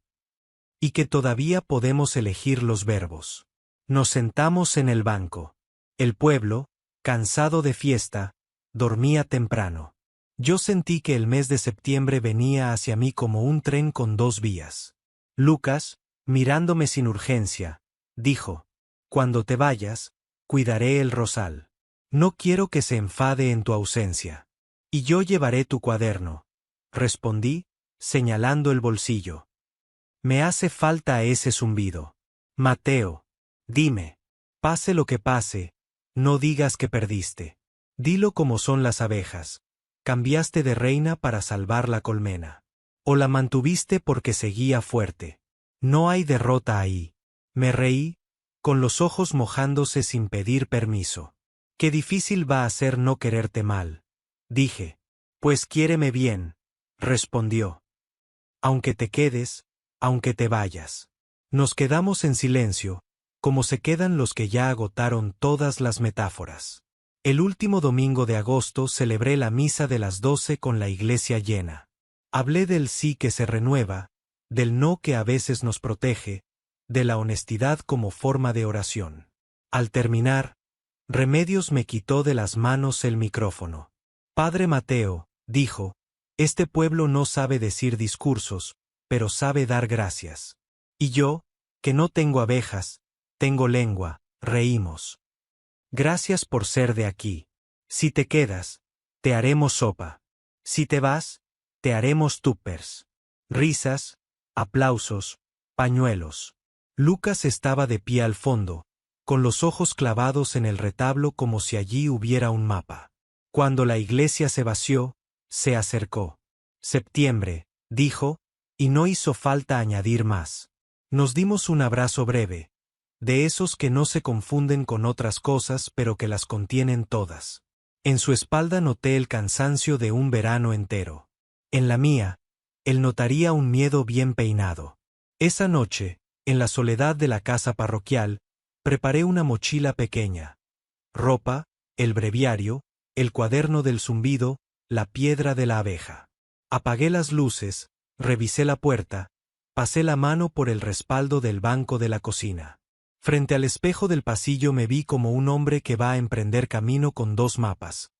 Y que todavía podemos elegir los verbos. Nos sentamos en el banco. El pueblo, cansado de fiesta, dormía temprano. Yo sentí que el mes de septiembre venía hacia mí como un tren con 2 vías. Lucas, mirándome sin urgencia, dijo, Cuando te vayas, cuidaré el rosal. No quiero que se enfade en tu ausencia. Y yo llevaré tu cuaderno, respondí, señalando el bolsillo. Me hace falta ese zumbido. Mateo, dime, pase lo que pase, no digas que perdiste. Dilo como son las abejas. Cambiaste de reina para salvar la colmena. O la mantuviste porque seguía fuerte. No hay derrota ahí. Me reí, con los ojos mojándose sin pedir permiso. Qué difícil va a ser no quererte mal. Dije. Pues quiéreme bien, respondió. Aunque te quedes, aunque te vayas. Nos quedamos en silencio, como se quedan los que ya agotaron todas las metáforas. El último domingo de agosto celebré la misa de las 12 con la iglesia llena. Hablé del sí que se renueva, del no que a veces nos protege, de la honestidad como forma de oración. Al terminar, Remedios me quitó de las manos el micrófono. Padre Mateo, dijo, este pueblo no sabe decir discursos, pero sabe dar gracias. Y yo, que no tengo abejas, tengo lengua, reímos. Gracias por ser de aquí. Si te quedas, te haremos sopa. Si te vas, te haremos tuppers. Risas, aplausos, pañuelos. Lucas estaba de pie al fondo, con los ojos clavados en el retablo como si allí hubiera un mapa. Cuando la iglesia se vació, se acercó. Septiembre, dijo, y no hizo falta añadir más. Nos dimos un abrazo breve, de esos que no se confunden con otras cosas pero que las contienen todas. En su espalda noté el cansancio de un verano entero. En la mía, él notaría un miedo bien peinado. Esa noche, en la soledad de la casa parroquial, preparé una mochila pequeña. Ropa, el breviario, el cuaderno del zumbido, la piedra de la abeja. Apagué las luces, revisé la puerta, pasé la mano por el respaldo del banco de la cocina. Frente al espejo del pasillo me vi como un hombre que va a emprender camino con dos mapas.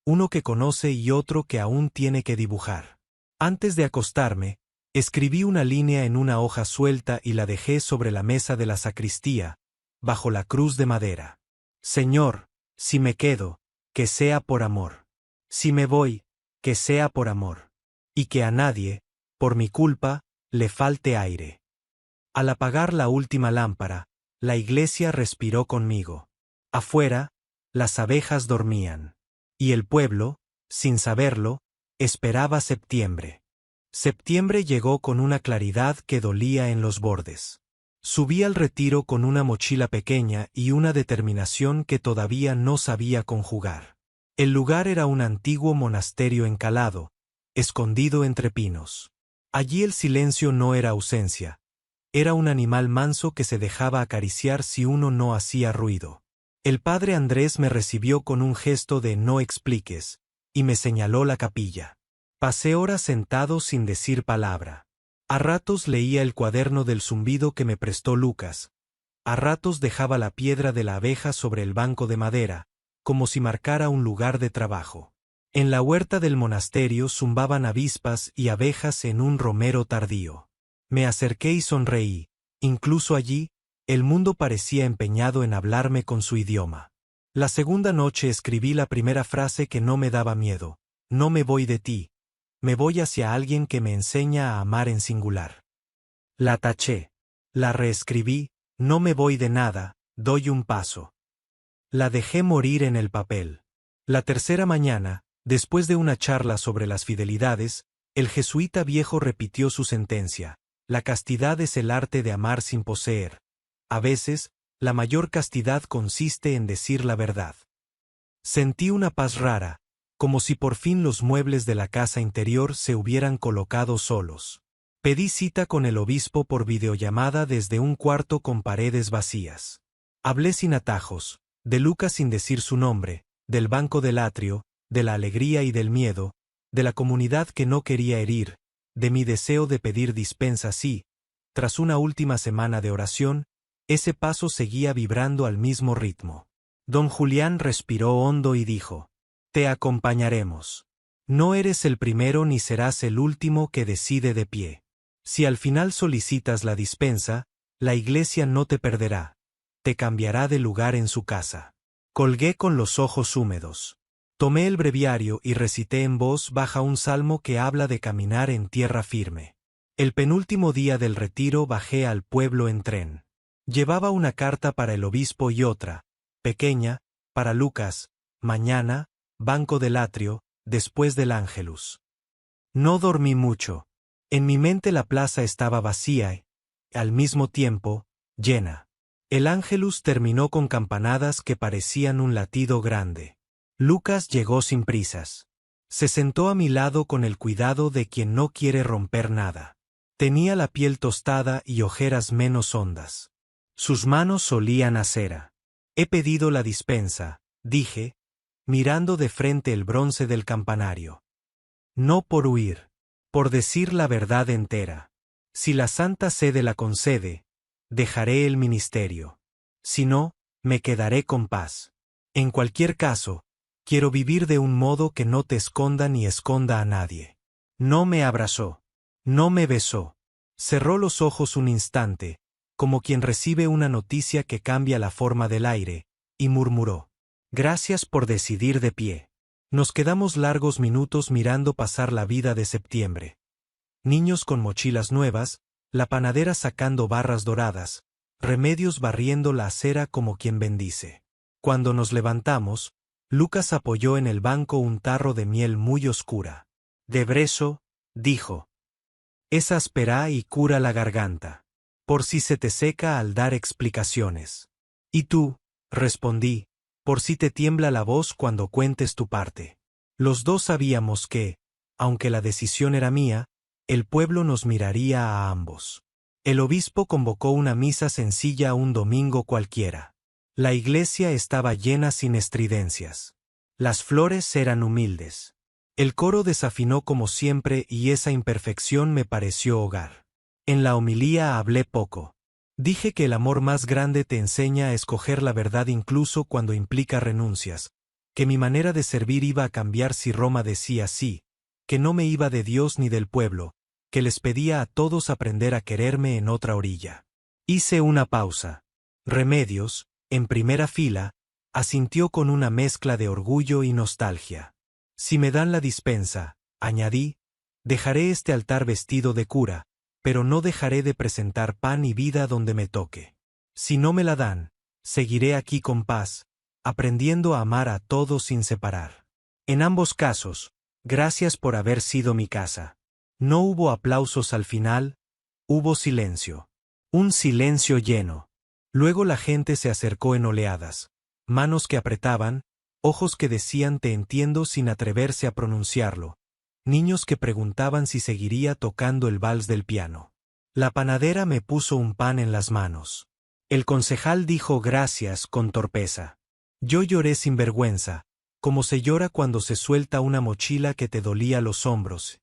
Uno que conoce y otro que aún tiene que dibujar. Antes de acostarme, escribí una línea en una hoja suelta y la dejé sobre la mesa de la sacristía, bajo la cruz de madera. Señor, si me quedo, que sea por amor. Si me voy, que sea por amor. Y que a nadie, por mi culpa, le falte aire. Al apagar la última lámpara, la iglesia respiró conmigo. Afuera, las abejas dormían. Y el pueblo, sin saberlo, esperaba septiembre. Septiembre llegó con una claridad que dolía en los bordes. Subí al retiro con una mochila pequeña y una determinación que todavía no sabía conjugar. El lugar era un antiguo monasterio encalado, escondido entre pinos. Allí el silencio no era ausencia. Era un animal manso que se dejaba acariciar si uno no hacía ruido. El padre Andrés me recibió con un gesto de no expliques, y me señaló la capilla. Pasé horas sentado sin decir palabra. A ratos leía el cuaderno del zumbido que me prestó Lucas. A ratos dejaba la piedra de la abeja sobre el banco de madera, como si marcara un lugar de trabajo. En la huerta del monasterio zumbaban avispas y abejas en un romero tardío. Me acerqué y sonreí. Incluso allí, el mundo parecía empeñado en hablarme con su idioma. La segunda noche escribí la primera frase que no me daba miedo. No me voy de ti. Me voy hacia alguien que me enseña a amar en singular. La taché. La reescribí. No me voy de nada, doy un paso. La dejé morir en el papel. La tercera mañana, después de una charla sobre las fidelidades, el jesuita viejo repitió su sentencia. La castidad es el arte de amar sin poseer. A veces, la mayor castidad consiste en decir la verdad. Sentí una paz rara, como si por fin los muebles de la casa interior se hubieran colocado solos. Pedí cita con el obispo por videollamada desde un cuarto con paredes vacías. Hablé sin atajos, de Lucas sin decir su nombre, del banco del atrio, de la alegría y del miedo, de la comunidad que no quería herir, de mi deseo de pedir dispensa si, tras una última semana de oración, ese paso seguía vibrando al mismo ritmo. Don Julián respiró hondo y dijo: te acompañaremos. No eres el primero ni serás el último que decide de pie. Si al final solicitas la dispensa, la iglesia no te perderá. te cambiará de lugar en su casa. Colgué con los ojos húmedos. Tomé el breviario y recité en voz baja un salmo que habla de caminar en tierra firme. El penúltimo día del retiro bajé al pueblo en tren. Llevaba una carta para el obispo y otra, pequeña, para Lucas, mañana, banco del atrio, después del Ángelus. No dormí mucho. En mi mente la plaza estaba vacía y, al mismo tiempo, llena. El Ángelus terminó con campanadas que parecían un latido grande. Lucas llegó sin prisas. Se sentó a mi lado con el cuidado de quien no quiere romper nada. Tenía la piel tostada y ojeras menos hondas. Sus manos olían a cera. He pedido la dispensa, dije, mirando de frente el bronce del campanario. No por huir, por decir la verdad entera. Si la Santa Sede la concede, dejaré el ministerio. Si no, me quedaré con paz. En cualquier caso, quiero vivir de un modo que no te esconda ni esconda a nadie. No me abrazó. No me besó. Cerró los ojos un instante, como quien recibe una noticia que cambia la forma del aire, y murmuró: Gracias por decidir de pie. Nos quedamos largos minutos mirando pasar la vida de septiembre. Niños con mochilas nuevas, la panadera sacando barras doradas, Remedios barriendo la acera como quien bendice. Cuando nos levantamos, Lucas apoyó en el banco un tarro de miel muy oscura. De brezo, dijo. Es áspera y cura la garganta. Por si se te seca al dar explicaciones. Y tú, respondí, por si te tiembla la voz cuando cuentes tu parte. Los dos sabíamos que, aunque la decisión era mía, el pueblo nos miraría a ambos. El obispo convocó una misa sencilla un domingo cualquiera. La iglesia estaba llena sin estridencias. Las flores eran humildes. El coro desafinó como siempre y esa imperfección me pareció hogar. En la homilía hablé poco. Dije que el amor más grande te enseña a escoger la verdad incluso cuando implica renuncias, que mi manera de servir iba a cambiar si Roma decía sí, que no me iba de Dios ni del pueblo, que les pedía a todos aprender a quererme en otra orilla. Hice una pausa. Remedios, en primera fila, asintió con una mezcla de orgullo y nostalgia. Si me dan la dispensa, añadí, dejaré este altar vestido de cura, pero no dejaré de presentar pan y vida donde me toque. Si no me la dan, seguiré aquí con paz, aprendiendo a amar a todos sin separar. En ambos casos, gracias por haber sido mi casa. No hubo aplausos al final, hubo silencio. Un silencio lleno. Luego la gente se acercó en oleadas, manos que apretaban, ojos que decían te entiendo sin atreverse a pronunciarlo, niños que preguntaban si seguiría tocando el vals del piano. La panadera me puso un pan en las manos. El concejal dijo gracias con torpeza. Yo lloré sin vergüenza, como se llora cuando se suelta una mochila que te dolía los hombros,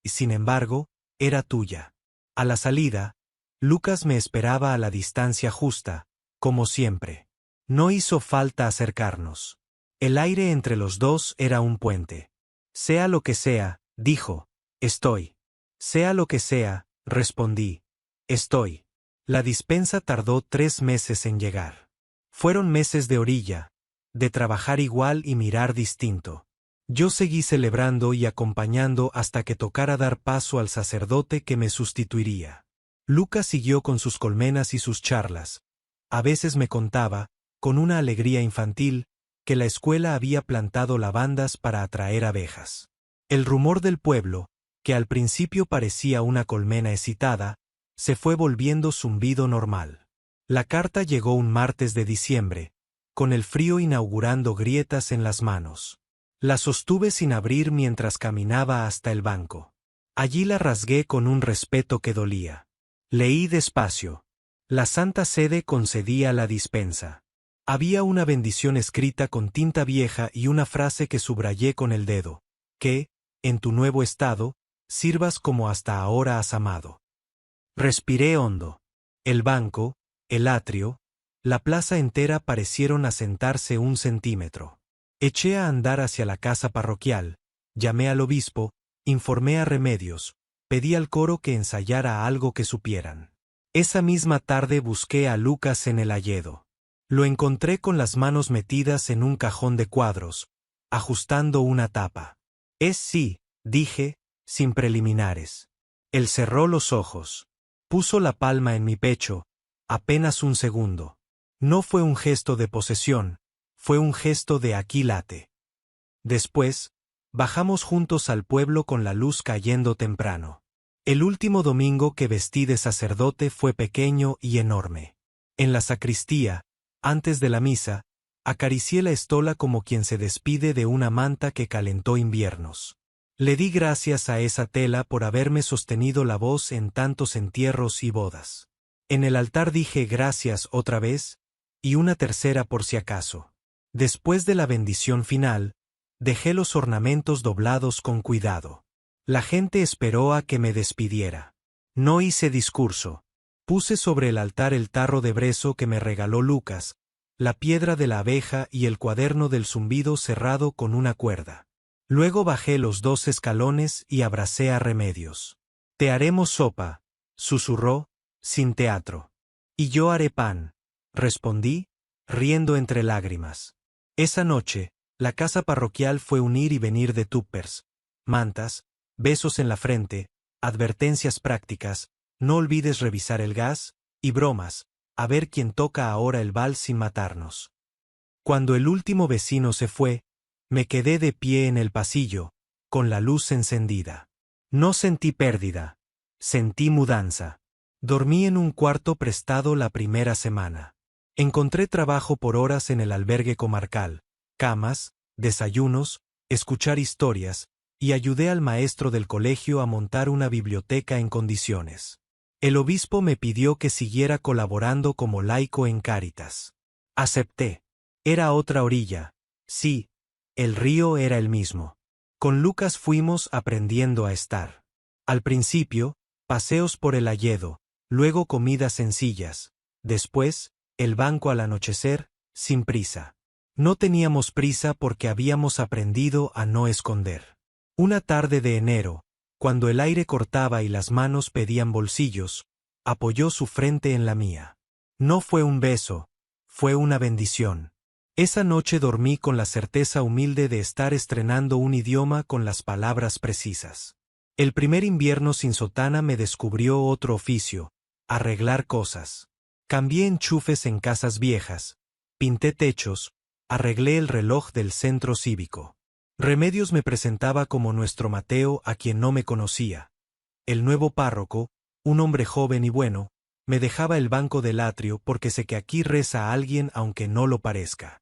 y sin embargo, era tuya. A la salida, Lucas me esperaba a la distancia justa, como siempre. No hizo falta acercarnos. El aire entre los dos era un puente. Sea lo que sea, dijo, estoy. Sea lo que sea, respondí, estoy. La dispensa tardó 3 meses en llegar. Fueron meses de orilla, de trabajar igual y mirar distinto. Yo seguí celebrando y acompañando hasta que tocara dar paso al sacerdote que me sustituiría. Lucas siguió con sus colmenas y sus charlas. A veces me contaba, con una alegría infantil, que la escuela había plantado lavandas para atraer abejas. El rumor del pueblo, que al principio parecía una colmena excitada, se fue volviendo zumbido normal. La carta llegó un martes de diciembre, con el frío inaugurando grietas en las manos. La sostuve sin abrir mientras caminaba hasta el banco. Allí la rasgué con un respeto que dolía. Leí despacio. La Santa Sede concedía la dispensa. Había una bendición escrita con tinta vieja y una frase que subrayé con el dedo, que, en tu nuevo estado, sirvas como hasta ahora has amado. Respiré hondo. El banco, el atrio, la plaza entera parecieron asentarse 1 centímetro. Eché a andar hacia la casa parroquial, llamé al obispo, informé a Remedios, pedí al coro que ensayara algo que supieran. Esa misma tarde busqué a Lucas en el hayedo. Lo encontré con las manos metidas en un cajón de cuadros, ajustando una tapa. Sí, dije, sin preliminares. Él cerró los ojos. Puso la palma en mi pecho, apenas un segundo. No fue un gesto de posesión, fue un gesto de aquí late. Después, bajamos juntos al pueblo con la luz cayendo temprano. El último domingo que vestí de sacerdote fue pequeño y enorme. En la sacristía, antes de la misa, acaricié la estola como quien se despide de una manta que calentó inviernos. Le di gracias a esa tela por haberme sostenido la voz en tantos entierros y bodas. En el altar dije gracias otra vez, y una tercera por si acaso. Después de la bendición final, dejé los ornamentos doblados con cuidado. La gente esperó a que me despidiera. No hice discurso. Puse sobre el altar el tarro de brezo que me regaló Lucas, la piedra de la abeja y el cuaderno del zumbido cerrado con una cuerda. Luego bajé los 2 escalones y abracé a Remedios. Te haremos sopa, susurró, sin teatro. Y yo haré pan, respondí, riendo entre lágrimas. Esa noche, la casa parroquial fue un ir y venir de tuppers, mantas, besos en la frente, advertencias prácticas, no olvides revisar el gas, y bromas, a ver quién toca ahora el vals sin matarnos. Cuando el último vecino se fue, me quedé de pie en el pasillo, con la luz encendida. No sentí pérdida, sentí mudanza. Dormí en un cuarto prestado la primera semana. Encontré trabajo por horas en el albergue comarcal, camas, desayunos, escuchar historias, y ayudé al maestro del colegio a montar una biblioteca en condiciones. El obispo me pidió que siguiera colaborando como laico en Cáritas. Acepté. Era otra orilla. Sí, el río era el mismo. Con Lucas fuimos aprendiendo a estar. Al principio, paseos por el hayedo, luego comidas sencillas, después, el banco al anochecer, sin prisa. No teníamos prisa porque habíamos aprendido a no esconder. Una tarde de enero, cuando el aire cortaba y las manos pedían bolsillos, apoyó su frente en la mía. No fue un beso, fue una bendición. Esa noche dormí con la certeza humilde de estar estrenando un idioma con las palabras precisas. El primer invierno sin sotana me descubrió otro oficio, arreglar cosas. Cambié enchufes en casas viejas, pinté techos, arreglé el reloj del centro cívico. Remedios me presentaba como nuestro Mateo a quien no me conocía. El nuevo párroco, un hombre joven y bueno, me dejaba el banco del atrio porque sé que aquí reza a alguien aunque no lo parezca.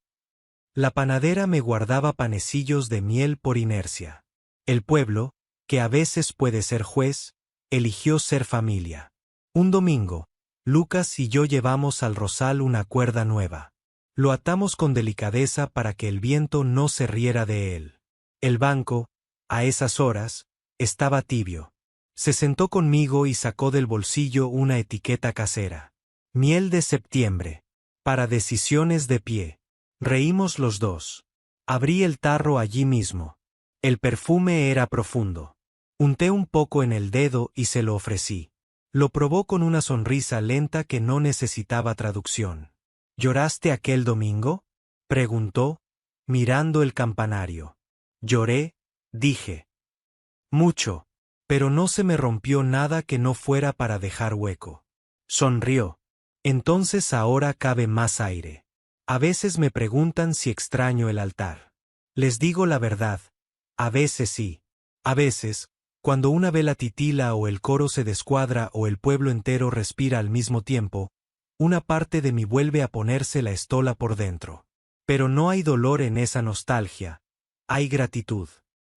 La panadera me guardaba panecillos de miel por inercia. El pueblo, que a veces puede ser juez, eligió ser familia. Un domingo, Lucas y yo llevamos al rosal una cuerda nueva. Lo atamos con delicadeza para que el viento no se riera de él. El banco, a esas horas, estaba tibio. Se sentó conmigo y sacó del bolsillo una etiqueta casera. Miel de septiembre. Para decisiones de pie. Reímos los dos. Abrí el tarro allí mismo. El perfume era profundo. Unté un poco en el dedo y se lo ofrecí. Lo probó con una sonrisa lenta que no necesitaba traducción. ¿Lloraste aquel domingo?, preguntó, mirando el campanario. Lloré, dije. Mucho, pero no se me rompió nada que no fuera para dejar hueco. Sonrió. Entonces ahora cabe más aire. A veces me preguntan si extraño el altar. Les digo la verdad. A veces sí. A veces, cuando una vela titila o el coro se descuadra o el pueblo entero respira al mismo tiempo, una parte de mí vuelve a ponerse la estola por dentro. Pero no hay dolor en esa nostalgia. Hay gratitud.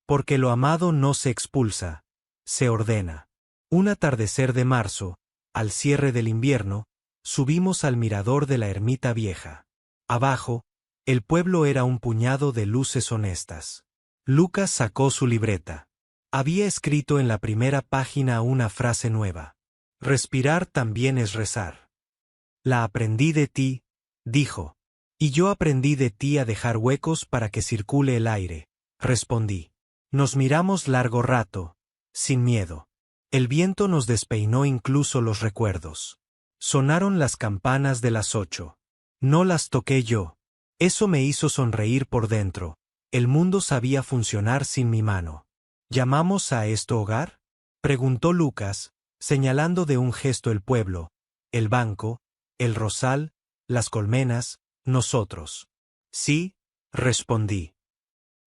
Porque lo amado no se expulsa, se ordena. Un atardecer de marzo, al cierre del invierno, subimos al mirador de la ermita vieja. Abajo, el pueblo era un puñado de luces honestas. Lucas sacó su libreta. Había escrito en la primera página una frase nueva. Respirar también es rezar. La aprendí de ti, dijo. Y yo aprendí de ti a dejar huecos para que circule el aire, respondí. Nos miramos largo rato, sin miedo. El viento nos despeinó incluso los recuerdos. Sonaron las campanas de las 8. No las toqué yo. Eso me hizo sonreír por dentro. El mundo sabía funcionar sin mi mano. ¿Llamamos a esto hogar? Preguntó Lucas, señalando de un gesto el pueblo, el banco, el rosal, las colmenas, nosotros. Sí, respondí.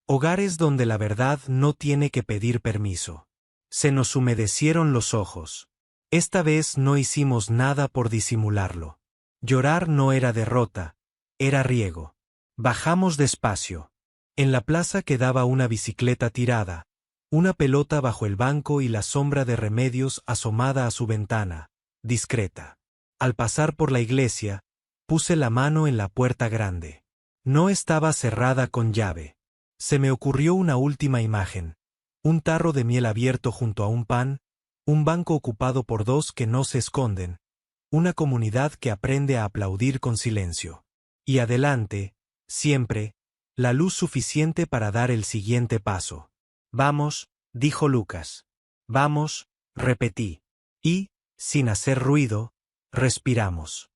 Hogares donde la verdad no tiene que pedir permiso. Se nos humedecieron los ojos. Esta vez no hicimos nada por disimularlo. Llorar no era derrota, era riego. Bajamos despacio. En la plaza quedaba una bicicleta tirada, una pelota bajo el banco y la sombra de Remedios asomada a su ventana, discreta. Al pasar por la iglesia, puse la mano en la puerta grande. No estaba cerrada con llave. Se me ocurrió una última imagen. Un tarro de miel abierto junto a un pan, un banco ocupado por dos que no se esconden, una comunidad que aprende a aplaudir con silencio. Y adelante, siempre, la luz suficiente para dar el siguiente paso. Vamos, dijo Lucas. Vamos, repetí. Y, sin hacer ruido, respiramos.